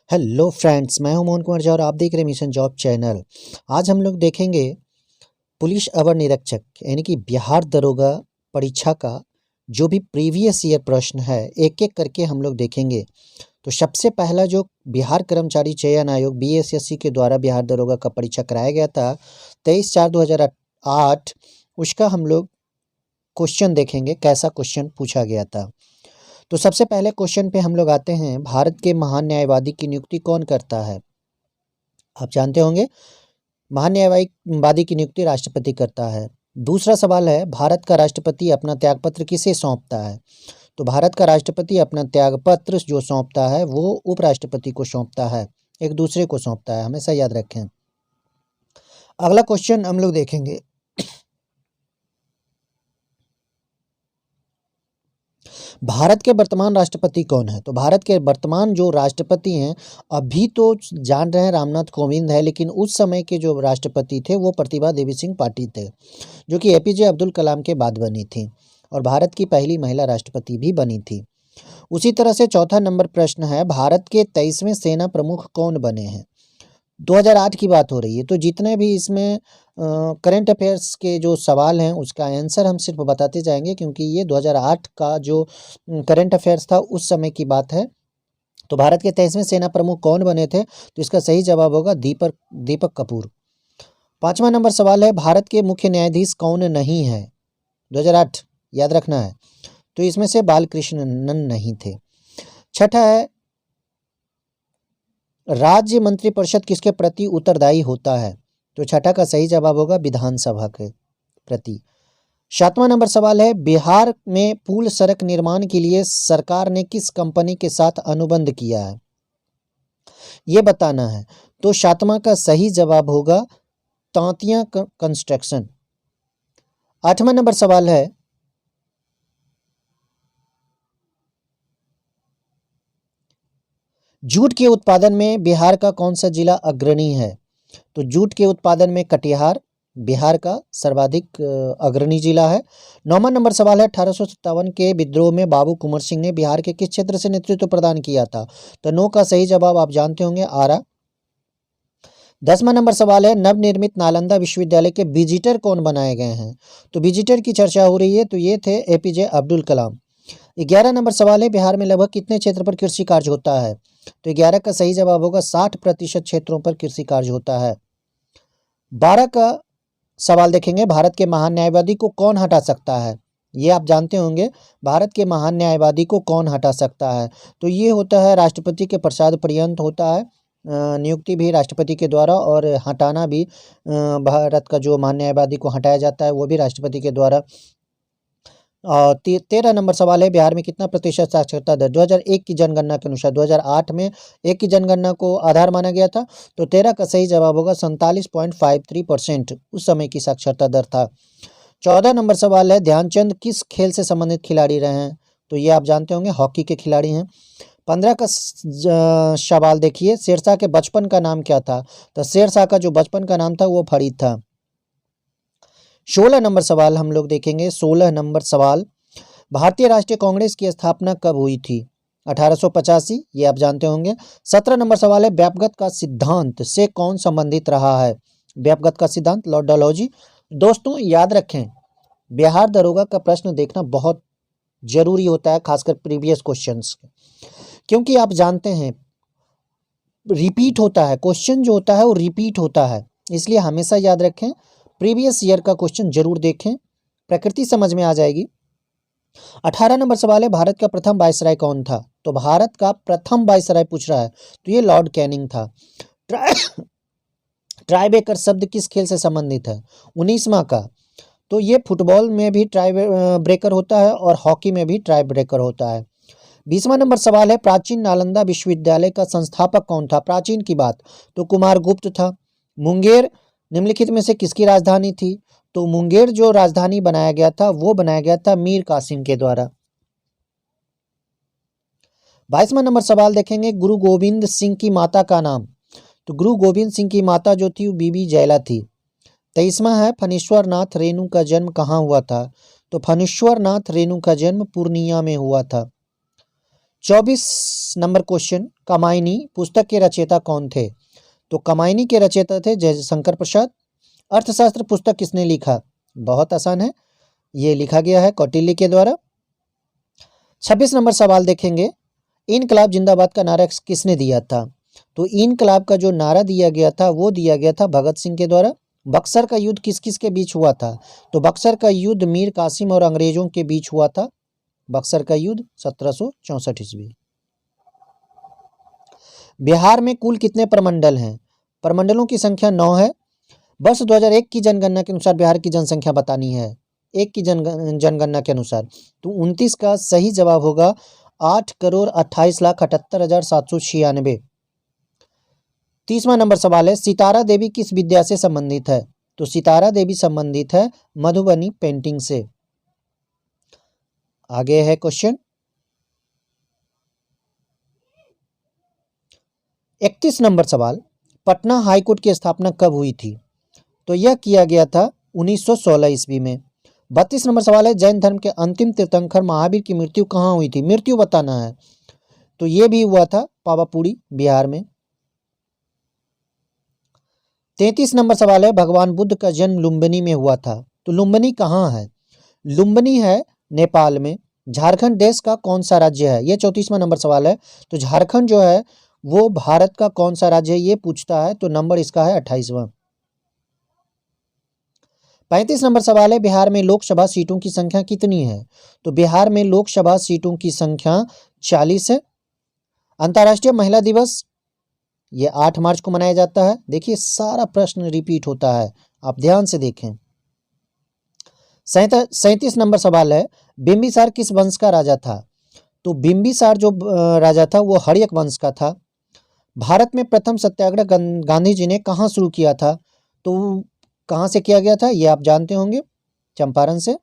Hello friends, मैं हूं मोहन कुमार झा और आप देख रहे हैं मिशन जॉब चैनल। आज हम लोग देखेंगे पुलिस अवर निरीक्षक यानी कि बिहार दरोगा परीक्षा का जो भी प्रीवियस ईयर प्रश्न है एक एक करके हम लोग देखेंगे। तो सबसे पहला जो बिहार कर्मचारी चयन आयोग बीएसएससी के द्वारा बिहार दरोगा का परीक्षा कराया गया था 23/4/2008, उसका हम लोग क्वेश्चन देखेंगे कैसा क्वेश्चन पूछा गया था। तो सबसे पहले क्वेश्चन पे हम लोग आते हैं, भारत के महान न्यायवादी की नियुक्ति कौन करता है? आप जानते होंगे महान न्यायवादी की नियुक्ति राष्ट्रपति करता है। दूसरा सवाल है, भारत का राष्ट्रपति अपना त्यागपत्र किसे सौंपता है? तो भारत का राष्ट्रपति अपना त्यागपत्र जो सौंपता है वो उपराष्ट्रपति को सौंपता है, एक दूसरे को सौंपता है, हमेशा याद रखें। अगला क्वेश्चन हम लोग देखेंगे, भारत के वर्तमान राष्ट्रपति कौन है? तो भारत के वर्तमान जो राष्ट्रपति हैं, अभी तो जान रहे हैं रामनाथ कोविंद है, लेकिन उस समय के जो राष्ट्रपति थे वो प्रतिभा देवी सिंह पाटिल थे, जो कि एपीजे अब्दुल कलाम के बाद बनी थी और भारत की पहली महिला राष्ट्रपति भी बनी थी। उसी तरह से चौथा नंबर प्रश्न है, भारत के 23वें सेना प्रमुख कौन बने हैं? 2008 की बात हो रही है, तो जितने भी इसमें करंट अफेयर्स के जो सवाल हैं उसका आंसर हम सिर्फ बताते जाएंगे, क्योंकि ये 2008 का जो करंट अफेयर्स था उस समय की बात है। तो भारत के 23वें सेना प्रमुख कौन बने थे? तो इसका सही जवाब होगा दीपक कपूर। 5वां नंबर सवाल है, भारत के मुख्य न्यायाधीश कौन नहीं है? 2008 याद रखना है। तो इसमें से बालकृष्णन नहीं थे। छठा है, राज्य मंत्रिपरिषद किसके प्रति उत्तरदायी होता है? तो छठा का सही जवाब होगा विधानसभा के प्रति। 7वां नंबर सवाल है, बिहार में पुल सड़क निर्माण के लिए सरकार ने किस कंपनी के साथ अनुबंध किया है? ये बताना है। तो 7वां का सही जवाब होगा तांतिया कंस्ट्रक्शन। 8वां नंबर सवाल है, जूट के उत्पादन में बिहार का कौन सा जिला अग्रणी है? तो जूट के उत्पादन में कटिहार बिहार का सर्वाधिक अग्रणी जिला है। 9वां नंबर सवाल है, 1857 के विद्रोह में बाबू कुंवर सिंह ने बिहार के किस क्षेत्र से नेतृत्व प्रदान किया था? तो 9 का सही जवाब आप जानते होंगे, आरा। 10वां नंबर सवाल है, नवनिर्मित नालंदा विश्वविद्यालय के विजिटर कौन बनाए गए हैं? तो विजिटर की चर्चा हो रही है, तो ये थे एपीजे अब्दुल कलाम। 11 नंबर सवाल है, बिहार में लगभग कितने क्षेत्र पर कृषि कार्य होता है? तो 11 का सही जवाब होगा 60% क्षेत्रों पर कृषि कार्य होता है। 12 का सवाल देखेंगे, भारत के महान न्यायवादी को कौन हटा सकता है? ये आप जानते होंगे, भारत के महान न्यायवादी को कौन हटा सकता है? तो ये होता है राष्ट्रपति के प्रसाद पर्यंत होता है, नियुक्ति भी राष्ट्रपति के द्वारा और हटाना भी भारत का जो महान न्यायवादी को हटाया जाता है वो भी राष्ट्रपति के द्वारा। 13 नंबर सवाल है, बिहार में कितना प्रतिशत साक्षरता दर? 2001 की जनगणना के अनुसार 2008 में एक की जनगणना को आधार माना गया था, तो 13 का सही जवाब होगा 47.53% उस समय की साक्षरता दर था। 14 नंबर सवाल है, ध्यानचंद किस खेल से संबंधित खिलाड़ी रहे हैं? तो ये आप जानते होंगे, हॉकी के खिलाड़ी हैं। 15 का सवाल देखिए, शेरशाह के बचपन का नाम क्या था? तो शेरशाह का जो बचपन का नाम था वो फरीद था। 16 नंबर सवाल हम लोग देखेंगे। 16 नंबर सवाल, भारतीय राष्ट्रीय कांग्रेस की स्थापना कब हुई थी? 1885, ये आप जानते होंगे। 17 नंबर सवाल है, व्यापगत का सिद्धांत से कौन संबंधित रहा है? व्यापगत का सिद्धांत लॉर्ड डलहौजी। दोस्तों याद रखें, बिहार दरोगा का प्रश्न देखना बहुत जरूरी होता है, खासकर प्रीवियस क्वेश्चंस, क्योंकि आप जानते हैं रिपीट होता है क्वेश्चन, जो होता है वो रिपीट होता है, इसलिए हमेशा याद रखें प्रीवियस ईयर का क्वेश्चन जरूर देखें, प्रकृति समझ में आ जाएगी। 18 नंबर सवाल है, भारत का प्रथम वायसराय कौन था? तो भारत का प्रथम वायसराय पूछ रहा है, तो ये लॉर्ड कैनिंग था। ट्राई ब्रेकर शब्द किस खेल से संबंधित है? 19वां का, तो ये फुटबॉल में भी ट्राई ब्रेकर होता है और हॉकी में भी ट्राई ब्रेकर होता है। 20वां नंबर सवाल है, प्राचीन नालंदा विश्वविद्यालय का संस्थापक कौन था? प्राचीन की बात, तो कुमार गुप्त था। मुंगेर निम्नलिखित में से किसकी राजधानी थी? तो मुंगेर जो राजधानी बनाया गया था वो बनाया गया था मीर कासिम के द्वारा। 22वां नंबर सवाल देखेंगे, गुरु गोविंद सिंह की माता का नाम? तो गुरु गोविंद सिंह की माता जो थी वो बीबी जयला थी। 23वां है, फणीश्वर नाथ रेणु का जन्म कहाँ हुआ था? तो फणीश्वर नाथ रेणु का जन्म पूर्णिया में हुआ था। 24 नंबर क्वेश्चन कामायनी पुस्तक के रचयिता कौन थे? तो कामायनी के रचयिता थे जयशंकर प्रसाद। अर्थशास्त्र पुस्तक किसने लिखा? बहुत आसान है, ये लिखा गया है कौटिल्य के द्वारा। 26 नंबर सवाल देखेंगे, इनकलाब जिंदाबाद का नारा किसने दिया था? तो इनकलाब का जो नारा दिया गया था वो दिया गया था भगत सिंह के द्वारा। बक्सर का युद्ध किस किस के बीच हुआ था? तो बक्सर का युद्ध मीर कासिम और अंग्रेजों के बीच हुआ था। बक्सर का युद्ध 1764 ईस्वी। बिहार में कुल कितने प्रमंडल हैं? प्रमंडलों की संख्या 9 है। वर्ष 2001 की जनगणना के अनुसार बिहार की जनसंख्या बतानी है, एक की जनगणना के अनुसार। तो 29 का सही जवाब होगा 8,28,78,796। 30वां नंबर सवाल है, सितारा देवी किस विद्या से संबंधित है? तो सितारा देवी संबंधित है मधुबनी पेंटिंग से। आगे है क्वेश्चन 31 नंबर सवाल, पटना हाईकोर्ट की स्थापना कब हुई थी? तो यह किया गया था 1916 ईस्वी में। 32 नंबर सवाल है, जैन धर्म के अंतिम तीर्थंकर महावीर की मृत्यु कहाँ हुई थी? मृत्यु बताना है। तो यह भी हुआ था पावापुरी बिहार में। 33 नंबर सवाल है, भगवान बुद्ध का जन्म लुम्बिनी में हुआ था। तो लुम्बिनी कहाँ है? लुम्बिनी है नेपाल में। झारखंड देश का कौन सा राज्य है? यह 34वां नंबर सवाल है। तो झारखंड जो है वो भारत का कौन सा राज्य है ये पूछता है, तो नंबर इसका है 28वां। 35 नंबर सवाल है, बिहार में लोकसभा सीटों की संख्या कितनी है? तो बिहार में लोकसभा सीटों की संख्या 40 है। अंतर्राष्ट्रीय महिला दिवस ये 8 मार्च को मनाया जाता है। देखिए सारा प्रश्न रिपीट होता है, आप ध्यान से देखें। 37 नंबर सवाल है, बिंबिसार किस वंश का राजा था? तो बिंबिसार जो राजा था वो हर्यक वंश का था। भारत में प्रथम सत्याग्रह गांधी जी ने कहाँ शुरू किया था? तो कहाँ से किया गया था ये आप जानते होंगे, चंपारण से।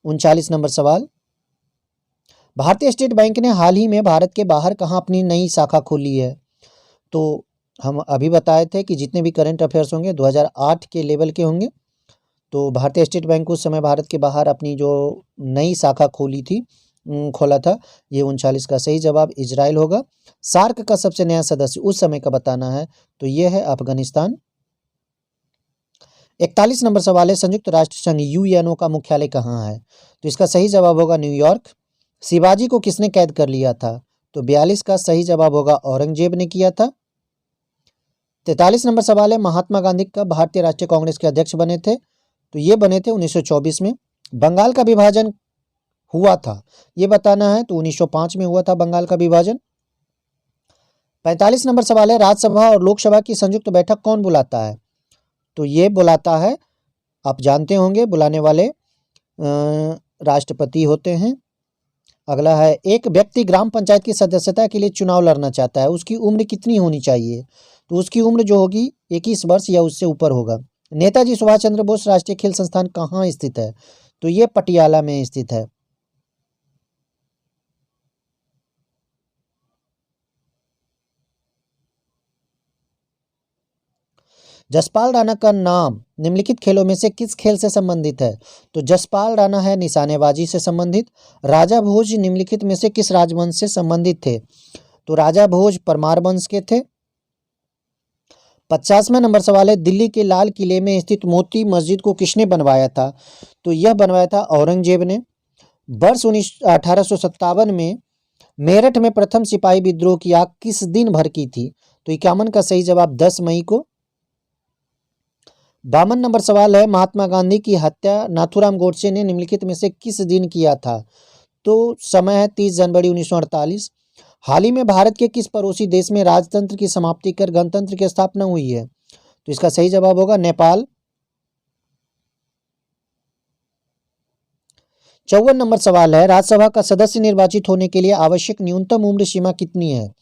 39 नंबर सवाल, भारतीय स्टेट बैंक ने हाल ही में भारत के बाहर कहाँ अपनी नई शाखा खोली है? तो हम अभी बताए थे कि जितने भी करंट अफेयर्स होंगे 2008 के लेवल के होंगे। तो भारतीय स्टेट बैंक उस समय भारत के बाहर अपनी जो नई शाखा खोला था। ये 39 का सही जवाब इजराइल होगा। सार्क का सबसे नया सदस्य उस समय का बताना है, तो ये है अफगानिस्तान। 41 नंबर सवाल है, संयुक्त राष्ट्र संघ यूएनओ का मुख्यालय कहाँ है? तो इसका सही जवाब होगा न्यूयॉर्क। शिवाजी को किसने कैद कर लिया था? तो 42 का सही जवाब होगा औरंगजेब ने किया था। 43 नंबर सवाल है, महात्मा गांधी कब भारतीय राष्ट्रीय कांग्रेस के अध्यक्ष बने थे? तो ये बने थे 1924 में। बंगाल का विभाजन हुआ था ये बताना है, तो 1905 में हुआ था बंगाल का विभाजन। 45 नंबर सवाल है, राज्यसभा और लोकसभा की संयुक्त बैठक कौन बुलाता है? तो ये बुलाता है, आप जानते होंगे, बुलाने वाले राष्ट्रपति होते हैं। अगला है, एक व्यक्ति ग्राम पंचायत की सदस्यता के लिए चुनाव लड़ना चाहता है, उसकी उम्र कितनी होनी चाहिए? तो उसकी उम्र जो होगी 21 वर्ष या उससे ऊपर होगा। नेताजी सुभाष चंद्र बोस राष्ट्रीय खेल संस्थान कहाँ स्थित है? तो ये पटियाला में स्थित है। जसपाल राणा का नाम निम्नलिखित खेलों में से किस खेल से संबंधित है? तो जसपाल राणा है निशानेबाजी से संबंधित। राजा भोज निम्नलिखित में से किस राजवंश से संबंधित थे? तो राजा भोज परमार वंश के थे। 50वां नंबर सवाल है, दिल्ली के लाल किले में स्थित मोती मस्जिद को किसने बनवाया था? तो यह बनवाया था औरंगजेब ने। वर्ष 1857 में मेरठ में प्रथम सिपाही विद्रोह की आग किस दिन भड़की थी? तो 51 का सही जवाब 10 मई को। 52 नंबर सवाल है, महात्मा गांधी की हत्या नाथूराम गोडसे ने निम्नलिखित में से किस दिन किया था? तो समय है 30 जनवरी 1948। हाल ही में भारत के किस पड़ोसी देश में राजतंत्र की समाप्ति कर गणतंत्र की स्थापना हुई है? तो इसका सही जवाब होगा नेपाल। 54 नंबर सवाल है, राज्यसभा का सदस्य निर्वाचित होने के लिए आवश्यक न्यूनतम उम्र सीमा कितनी है?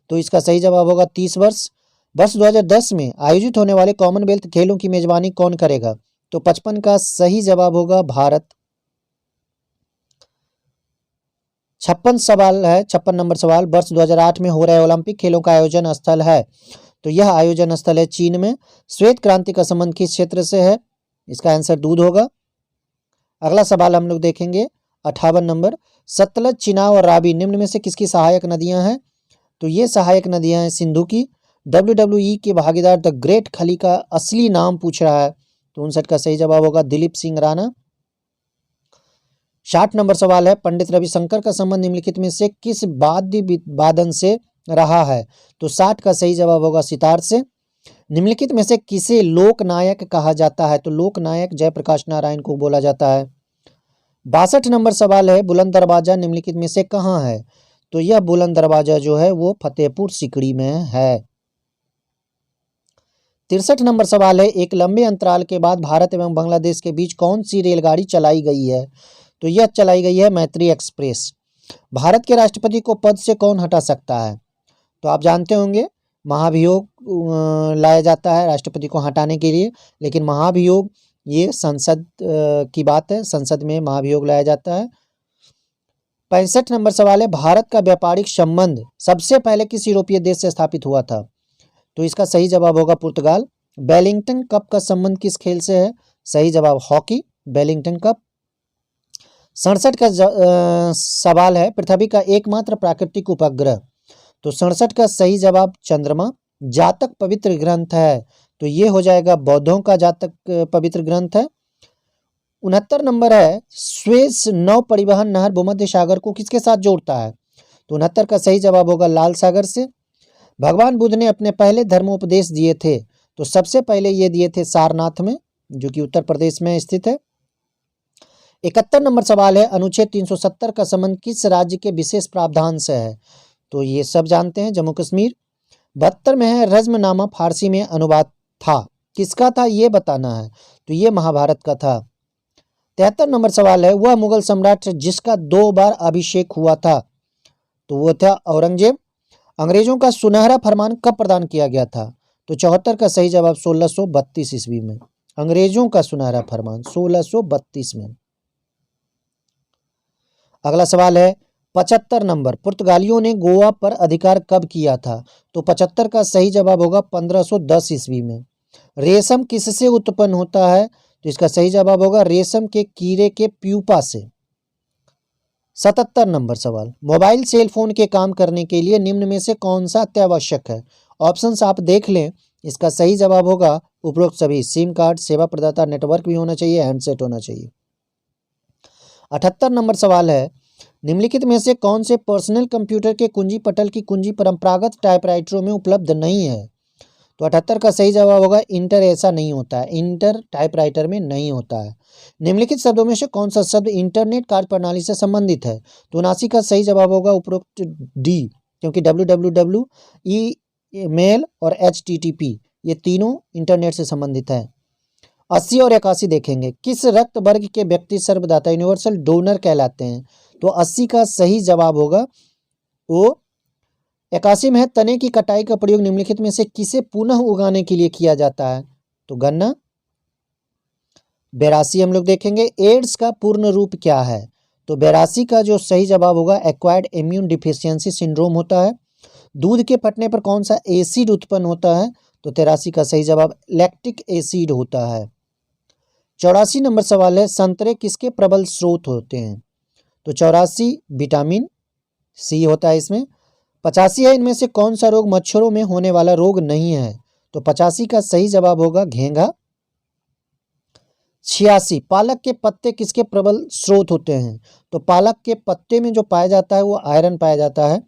तो इसका सही जवाब होगा 30 वर्ष। वर्ष 2010 में आयोजित होने वाले कॉमनवेल्थ खेलों की मेजबानी कौन करेगा? तो 55 का सही जवाब होगा भारत। 56 नंबर सवाल, वर्ष 2008 में हो रहे ओलंपिक खेलों का आयोजन स्थल है? तो यह आयोजन स्थल है चीन में। श्वेत क्रांति का संबंध किस क्षेत्र से है? इसका आंसर दूध होगा। अगला सवाल हम लोग देखेंगे 58 नंबर, सतलज, चिनाब और रावी निम्न में से किसकी सहायक नदियां हैं? तो ये सहायक नदियां हैं सिंधु की। WWE के भागीदार द ग्रेट खली का असली नाम पूछ रहा है, तो 59 का सही जवाब होगा दिलीप सिंह राणा। 60 नंबर सवाल है, पंडित रविशंकर का संबंध निम्नलिखित में से किस वाद्य वादन से रहा है? तो 60 का सही जवाब होगा सितार से। निम्नलिखित में से किसे लोकनायक कहा जाता है? तो लोकनायक जयप्रकाश नारायण को बोला जाता है। 62 नंबर सवाल है, बुलंद दरवाजा निम्नलिखित में से कहाँ है? तो यह बुलंद दरवाजा जो है वो फतेहपुर सीकरी में है। 63 नंबर सवाल है, एक लंबे अंतराल के बाद भारत एवं बांग्लादेश के बीच कौन सी रेलगाड़ी चलाई गई है? तो यह चलाई गई है मैत्री एक्सप्रेस। भारत के राष्ट्रपति को पद से कौन हटा सकता है? तो आप जानते होंगे महाभियोग लाया जाता है राष्ट्रपति को हटाने के लिए, लेकिन महाभियोग ये संसद की बात है, संसद में महाभियोग लाया जाता है। 65 नंबर सवाल है, भारत का व्यापारिक संबंध सबसे पहले किस यूरोपीय देश से स्थापित हुआ था? तो इसका सही जवाब होगा पुर्तगाल। वेलिंगटन कप का संबंध किस खेल से है? सही जवाब हॉकी, वेलिंगटन कप। 67 का सवाल है, पृथ्वी का एकमात्र प्राकृतिक उपग्रह। तो 67 का सही जवाब चंद्रमा। जातक पवित्र ग्रंथ है, तो ये हो जाएगा बौद्धों का जातक पवित्र ग्रंथ है। 69 नंबर है, स्वेज नौ परिवहन नहर भूमध्य सागर को किसके साथ जोड़ता है? तो 69 का सही जवाब होगा लाल सागर से। भगवान बुद्ध ने अपने पहले धर्मोपदेश दिए थे, तो सबसे पहले ये दिए थे सारनाथ में, जो कि उत्तर प्रदेश में स्थित है। 71 नंबर सवाल है, अनुच्छेद 370 का संबंध किस राज्य के विशेष प्रावधान से है? तो ये सब जानते हैं, जम्मू कश्मीर। 72 में है, रज्मनामा फारसी में अनुवाद था, किसका था ये बताना है? तो ये महाभारत का था। 73 नंबर सवाल है, वह मुगल सम्राट जिसका 2 बार अभिषेक हुआ था? तो वो था औरंगजेब। अंग्रेजों का सुनहरा फरमान कब प्रदान किया गया था? तो 74 का सही जवाब 1632 ईस्वी में। अंग्रेजों का सुनहरा फरमान 1632 में। अगला सवाल है, 75 नंबर, पुर्तगालियों ने गोवा पर अधिकार कब किया था? तो 75 का सही जवाब होगा 1510 ईस्वी में। रेशम किससे उत्पन्न होता है? तो इसका सही जवाब होगा रेशम के कीड़े के प्यूपा से। 77 नंबर सवाल, मोबाइल सेल फोन के काम करने के लिए निम्न में से कौन सा अत्यावश्यक है? ऑप्शंस आप देख लें, इसका सही जवाब होगा उपरोक्त सभी। सिम कार्ड, सेवा प्रदाता, नेटवर्क भी होना चाहिए, हैंडसेट होना चाहिए। 78 नंबर सवाल है, निम्नलिखित में से कौन से पर्सनल कंप्यूटर के कुंजी पटल की कुंजी परंपरागत टाइपराइटरों में उपलब्ध नहीं है? तो 78 का सही जवाब होगा इंटर, ऐसा नहीं होता है, इंटर टाइपराइटर में नहीं होता है। निम्नलिखित शब्दों में से कौन सा शब्द इंटरनेट कार्य प्रणाली से संबंधित है? तो 79 का सही जवाब होगा उपरोक्त डी, क्योंकि www, ईमेल और HTTP ये तीनों इंटरनेट से संबंधित है। 80 और 81 देखेंगे, किस रक्त वर्ग के व्यक्ति सर्वदाता यूनिवर्सल डोनर कहलाते हैं? तो 80 का सही जवाब होगा ओ। 81 में है, तने की कटाई का प्रयोग निम्नलिखित में से किसे पुनः उगाने के लिए किया जाता है? तो गन्ना। 82 हम लोग देखेंगे, एड्स का पूर्ण रूप क्या है? तो 82 का जो सही जवाब होगा एक्वायर्ड इम्यून डिफिशियंसी सिंड्रोम होता है। दूध के फटने पर कौन सा एसिड उत्पन्न होता है? तो 83 का सही जवाब लैक्टिक एसिड होता है। 84 नंबर सवाल है, संतरे किसके प्रबल स्रोत होते हैं? तो 84 विटामिन सी होता है इसमें। 85 है, इनमें से कौन सा रोग मच्छरों में होने वाला रोग नहीं है? तो 85 का सही जवाब होगा घेंघा। 86, पालक के पत्ते किसके प्रबल स्रोत होते हैं? तो पालक के पत्ते में जो पाया जाता है वो आयरन पाया जाता है।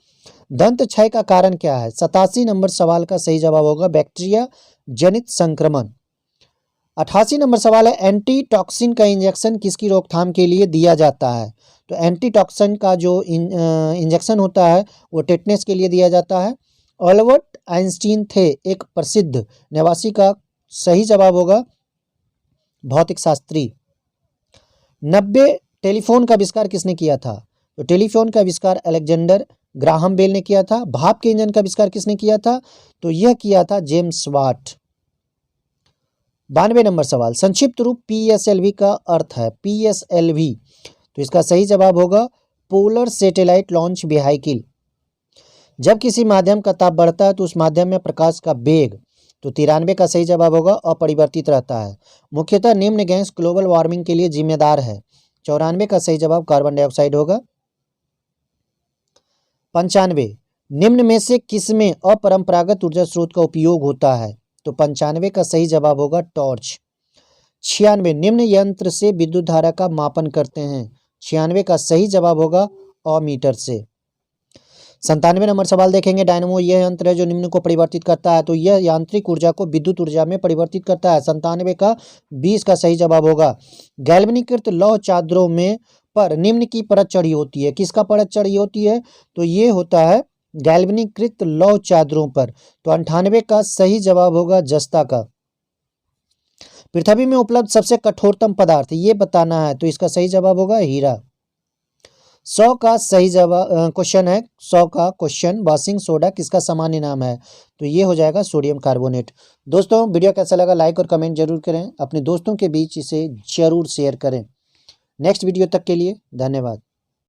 दंत क्षय का कारण क्या है? 87 नंबर सवाल का सही जवाब होगा बैक्टीरिया जनित संक्रमण। 88 नंबर सवाल है, एंटीटॉक्सिन का इंजेक्शन किसकी रोकथाम के लिए दिया जाता है? तो एंटीटॉक्सिन का जो इंजेक्शन होता है वो टेटनेस के लिए दिया जाता है। अल्बर्ट आइंस्टीन थे एक प्रसिद्ध निवासी का सही जवाब होगा भौतिक शास्त्री। 90, टेलीफोन का आविष्कार किसने किया था? तो टेलीफोन का आविष्कार अलेक्जेंडर ग्राहम बेल ने किया था। भाप के इंजन का आविष्कार किसने किया था? तो यह किया था जेम्स वाट। 92 नंबर सवाल, संक्षिप्त रूप PSLV का अर्थ है? PSLV, तो इसका सही जवाब होगा पोलर सैटेलाइट लॉन्च व्हीकल। जब किसी माध्यम का ताप बढ़ता है तो उस माध्यम में प्रकाश का वेग, तो 93 का सही जवाब होगा अपरिवर्तित रहता है। मुख्यतः निम्न गैस ग्लोबल वार्मिंग के लिए जिम्मेदार है। 94 का सही जवाब कार्बन डाइऑक्साइड होगा। 95, निम्न में से किसमें अपरंपरागत ऊर्जा स्रोत का उपयोग होता है? तो 95 का सही जवाब होगा टॉर्च। 96 निम्न यंत्र से विद्युत धारा का मापन करते हैं। 96 का सही जवाब होगा अमीटर से। 97 नंबर सवाल देखेंगे। डायनेमो यह यंत्र है जो निम्न को परिवर्तित करता है। तो यह यांत्रिक ऊर्जा को विद्युत ऊर्जा में परिवर्तित करता है। 97 का 20 का सही जवाब होगा। गैल्वेनीकृत लौह चादरों में पर निम्न की परत चढ़ी होती है। किसका परत चढ़ी होती है? तो ये होता है गैल्वेनीकृत लौह चादरों पर। तो 98 का सही जवाब होगा जस्ता का। पृथ्वी में उपलब्ध सबसे कठोरतम पदार्थ ये बताना है। तो इसका सही जवाब होगा हीरा। 100 का सही जवाब क्वेश्चन है। 100 का क्वेश्चन, वॉशिंग सोडा किसका सामान्य नाम है? तो ये हो जाएगा सोडियम कार्बोनेट। दोस्तों वीडियो कैसा लगा लाइक और कमेंट जरूर करें। अपने दोस्तों के बीच इसे जरूर शेयर करें। नेक्स्ट वीडियो तक के लिए धन्यवाद।